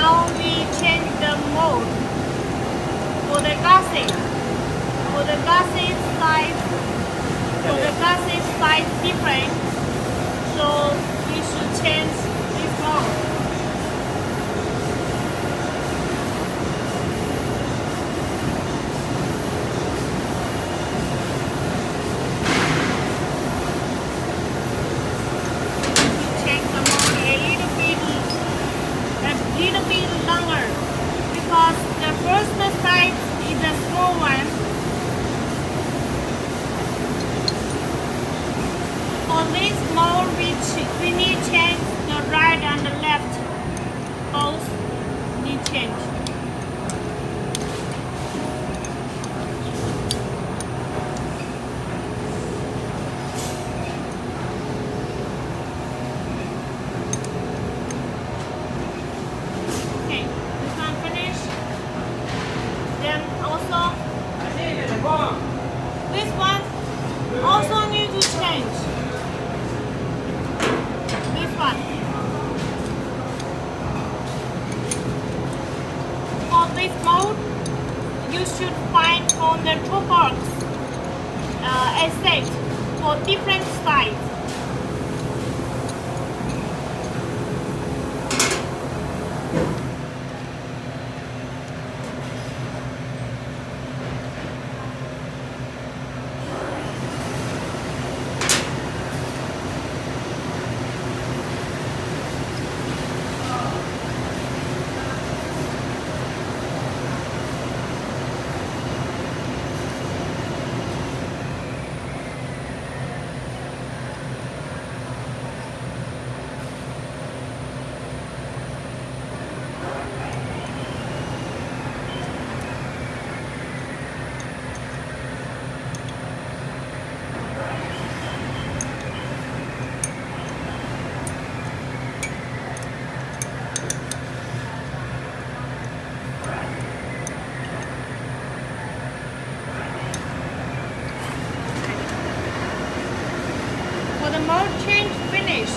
now we change the mode for the gusset. For the gusset size, different, so we should change this mode. Little bit longer because the first size is a small one. For this mode, we need change the right and the left. Both need change. This one also need to change. This one. For this mode, you should find on the toolbox a set for different size. For the mode change finish,